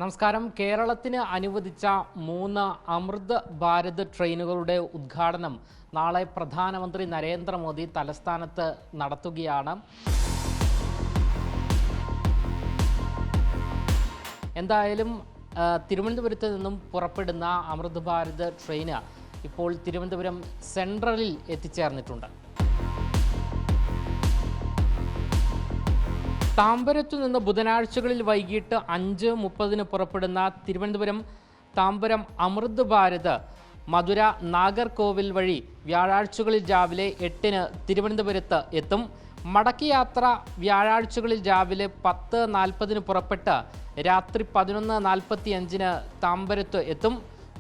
നമസ്കാരം. കേരളത്തിന് അനുവദിച്ച 3 അമൃത് ഭാരത് ട്രെയിനുകളുടെ ഉദ്ഘാടനം നാളെ പ്രധാനമന്ത്രി നരേന്ദ്രമോദി തലസ്ഥാനത്ത് നടത്തുകയാണ്. എന്തായാലും തിരുവനന്തപുരത്ത് നിന്നും പുറപ്പെടുന്ന അമൃത് ഭാരത് ട്രെയിന് ഇപ്പോൾ തിരുവനന്തപുരം സെൻട്രലിൽ എത്തിച്ചേർന്നിട്ടുണ്ട്. താമ്പരത്തു നിന്ന് ബുധനാഴ്ചകളിൽ വൈകിട്ട് 5:30 പുറപ്പെടുന്ന തിരുവനന്തപുരം താമ്പരം അമൃത് ഭാരത് മധുര നാഗർകോവിൽ വഴി വ്യാഴാഴ്ചകളിൽ രാവിലെ 8-ന് തിരുവനന്തപുരത്ത് എത്തും. മടക്കി യാത്ര വ്യാഴാഴ്ചകളിൽ രാവിലെ 10:40 പുറപ്പെട്ട് രാത്രി 11:45 താമ്പരത്ത് എത്തും.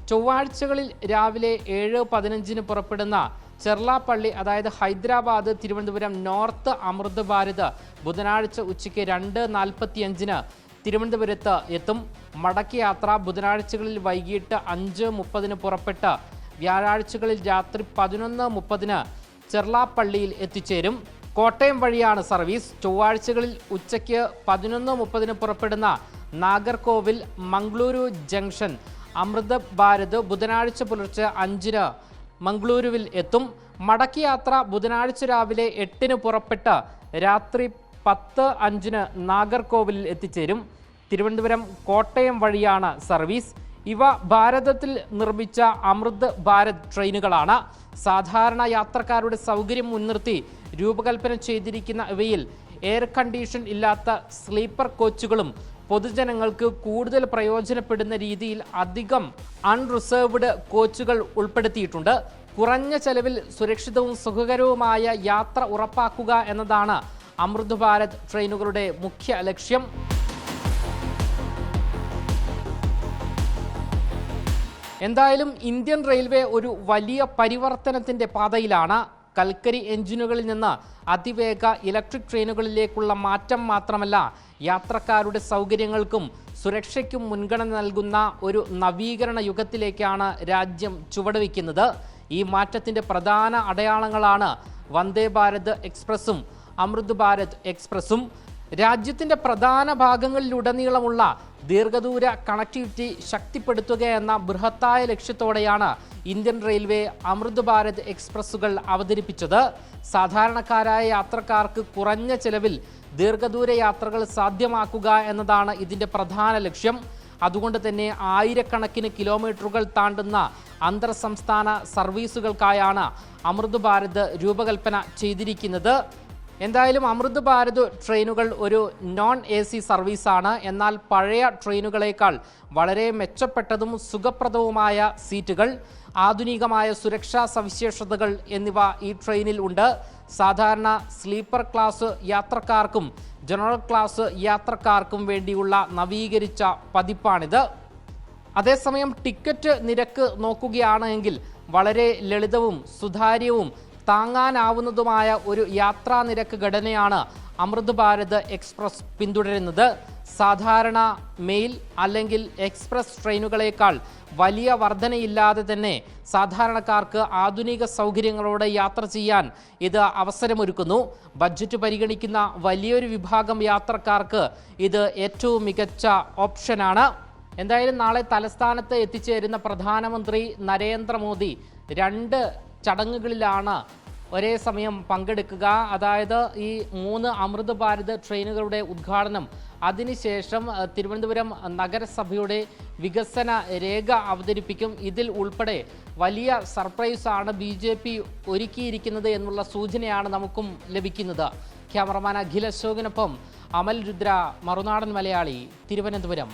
ചൊവ്വാഴ്ചകളിൽ രാവിലെ 7:15 പുറപ്പെടുന്ന ചെർലാപ്പള്ളി അതായത് ഹൈദരാബാദ് തിരുവനന്തപുരം നോർത്ത് അമൃത് ഭാരത് ബുധനാഴ്ച ഉച്ചയ്ക്ക് 2:45 തിരുവനന്തപുരത്ത് എത്തും. മടക്കി യാത്ര ബുധനാഴ്ചകളിൽ വൈകിട്ട് 5:30 പുറപ്പെട്ട് വ്യാഴാഴ്ചകളിൽ രാത്രി 11:30 ചെർലാപ്പള്ളിയിൽ എത്തിച്ചേരും. കോട്ടയം വഴിയാണ് സർവീസ്. ചൊവ്വാഴ്ചകളിൽ ഉച്ചയ്ക്ക് 11:30 പുറപ്പെടുന്ന നാഗർകോവിൽ മംഗളൂരു ജംഗ്ഷൻ അമൃത് ഭാരത് ബുധനാഴ്ച പുലർച്ചെ 5-ന് മംഗളൂരുവിൽ എത്തും. മടക്കി യാത്ര ബുധനാഴ്ച രാവിലെ 8-ന് പുറപ്പെട്ട് രാത്രി 10:05 നാഗർകോവിലിൽ എത്തിച്ചേരും. തിരുവനന്തപുരം കോട്ടയം വഴിയാണ് സർവീസ്. ഇവ ഭാരതത്തിൽ നിർമ്മിച്ച അമൃത് ഭാരത് ട്രെയിനുകളാണ്. സാധാരണ യാത്രക്കാരുടെ സൗകര്യം മുൻനിർത്തി രൂപകൽപ്പന ചെയ്തിരിക്കുന്ന ഇവയിൽ എയർ കണ്ടീഷൻ ഇല്ലാത്ത സ്ലീപ്പർ കോച്ചുകളും പൊതുജനങ്ങൾക്ക് കൂടുതൽ പ്രയോജനപ്പെടുന്ന രീതിയിൽ അധികം അൺറിസർവ്ഡ് കോച്ചുകൾ ഉൾപ്പെടുത്തിയിട്ടുണ്ട്. കുറഞ്ഞ ചെലവിൽ സുരക്ഷിതവും സുഖകരവുമായ യാത്ര ഉറപ്പാക്കുക എന്നതാണ് അമൃത് ഭാരത് ട്രെയിനുകളുടെ മുഖ്യ ലക്ഷ്യം. എന്തായാലും ഇന്ത്യൻ റെയിൽവേ ഒരു വലിയ പരിവർത്തനത്തിന്റെ പാതയിലാണ്. കൽക്കരി എഞ്ചിനുകളിൽ നിന്ന് അതിവേഗ ഇലക്ട്രിക് ട്രെയിനുകളിലേക്കുള്ള മാറ്റം മാത്രമല്ല, യാത്രക്കാരുടെ സൗകര്യങ്ങൾക്കും സുരക്ഷയ്ക്കും മുൻഗണന നൽകുന്ന ഒരു നവീകരണ യുഗത്തിലേക്കാണ് രാജ്യം ചുവടുവയ്ക്കുന്നത്. ഈ മാറ്റത്തിൻ്റെ പ്രധാന അടയാളങ്ങളാണ് വന്ദേ ഭാരത് എക്സ്പ്രസും അമൃത് ഭാരത് എക്സ്പ്രസും. രാജ്യത്തിൻ്റെ പ്രധാന ഭാഗങ്ങളിലുടനീളമുള്ള ദീർഘദൂര കണക്ടിവിറ്റി ശക്തിപ്പെടുത്തുക എന്ന ബൃഹത്തായ ലക്ഷ്യത്തോടെയാണ് ഇന്ത്യൻ റെയിൽവേ അമൃത് ഭാരത് എക്സ്പ്രസുകൾ അവതരിപ്പിച്ചത്. സാധാരണക്കാരായ യാത്രക്കാർക്ക് കുറഞ്ഞ ചെലവിൽ ദീർഘദൂര യാത്രകൾ സാധ്യമാക്കുക എന്നതാണ് ഇതിൻ്റെ പ്രധാന ലക്ഷ്യം. അതുകൊണ്ട് തന്നെ ആയിരക്കണക്കിന് കിലോമീറ്ററുകൾ താണ്ടുന്ന അന്തർ സംസ്ഥാന സർവീസുകൾക്കായാണ് അമൃത് ഭാരത് രൂപകൽപ്പന ചെയ്തിരിക്കുന്നത്. എന്തായാലും അമൃത് ഭാരത് ട്രെയിനുകൾ ഒരു നോൺ AC സർവീസാണ്. എന്നാൽ പഴയ ട്രെയിനുകളേക്കാൾ വളരെ മെച്ചപ്പെട്ടതും സുഖപ്രദവുമായ സീറ്റുകൾ, ആധുനികമായ സുരക്ഷാ സവിശേഷതകൾ എന്നിവ ഈ ട്രെയിനിൽ ഉണ്ട്. സാധാരണ സ്ലീപ്പർ ക്ലാസ് യാത്രക്കാർക്കും ജനറൽ ക്ലാസ് യാത്രക്കാർക്കും വേണ്ടിയുള്ള നവീകരിച്ച പതിപ്പാണിത്. അതേസമയം ടിക്കറ്റ് നിരക്ക് നോക്കുകയാണെങ്കിൽ വളരെ ലളിതവും സുതാര്യവും താങ്ങാനാവുന്നതുമായ ഒരു യാത്രാ നിരക്ക് ഘടനയാണ് അമൃത് ഭാരത് എക്സ്പ്രസ് പിന്തുടരുന്നത്. സാധാരണ മെയിൽ അല്ലെങ്കിൽ എക്സ്പ്രസ് ട്രെയിനുകളേക്കാൾ വലിയ വർധനയില്ലാതെ തന്നെ സാധാരണക്കാർക്ക് ആധുനിക സൗകര്യങ്ങളോടെ യാത്ര ചെയ്യാൻ ഇത് അവസരമൊരുക്കുന്നു. ബഡ്ജറ്റ് പരിഗണിക്കുന്ന വലിയൊരു വിഭാഗം യാത്രക്കാർക്ക് ഇത് ഏറ്റവും മികച്ച ഓപ്ഷനാണ്. എന്തായാലും നാളെ തലസ്ഥാനത്ത് എത്തിച്ചേരുന്ന പ്രധാനമന്ത്രി നരേന്ദ്രമോദി 2 ചടങ്ങുകളിലാണ് ഒരേ സമയം പങ്കെടുക്കുക. അതായത് ഈ 3 അമൃത് ഭാരത് ട്രെയിനുകളുടെ ഉദ്ഘാടനം, അതിനുശേഷം തിരുവനന്തപുരം നഗരസഭയുടെ വികസന രേഖ അവതരിപ്പിക്കും. ഇതിൽ ഉൾപ്പെടെ വലിയ സർപ്രൈസാണ് BJP ഒരുക്കിയിരിക്കുന്നത് എന്നുള്ള സൂചനയാണ് നമുക്കും ലഭിക്കുന്നത്. ക്യാമറമാൻ അഖിൽ അശോകിനൊപ്പം അമൽ രുദ്ര, മറുനാടൻ മലയാളി, തിരുവനന്തപുരം.